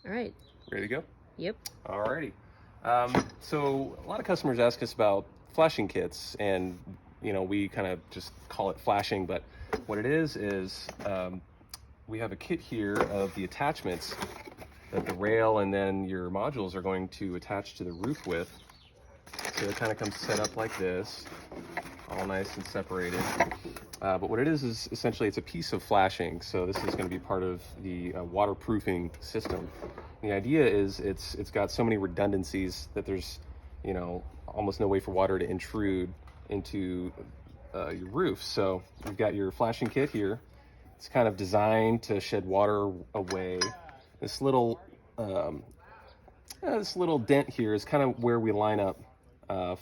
All right. Ready to go? Yep. Alrighty. So a lot of customers ask us about flashing kits, and we kind of just call it flashing, but what it is we have a kit here of the attachments that the rail and then your modules are going to attach to the roof with. So it kind of comes set up like this, all nice and separated. But what it is essentially it's a piece of flashing. So this is going to be part of the waterproofing system. The idea is it's got so many redundancies that there's almost no way for water to intrude into your roof. So you've got your flashing kit here. It's kind of designed to shed water away. This little dent here is kind of where we line up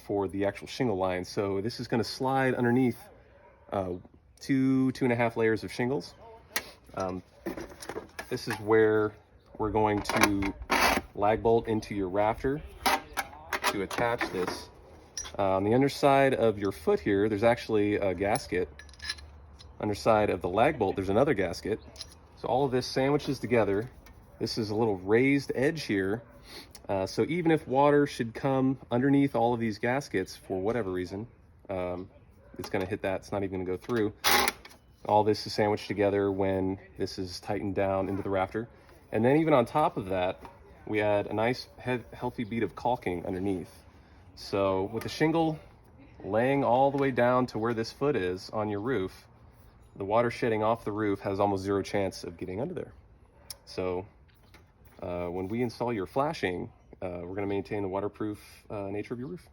for the actual shingle line. So this is going to slide underneath 2.5 layers of shingles. This is where we're going to lag bolt into your rafter to attach this. On the underside of your foot here, there's actually a gasket. Underside of the lag bolt, there's another gasket. So all of this sandwiches together. This is a little raised edge here. So even if water should come underneath all of these gaskets for whatever reason, it's going to hit that. It's not even going to go through. All this is sandwiched together when this is tightened down into the rafter. And then even on top of that, we add a nice healthy bead of caulking underneath. So with the shingle laying all the way down to where this foot is on your roof, the water shedding off the roof has almost zero chance of getting under there. So when we install your flashing, we're going to maintain the waterproof nature of your roof.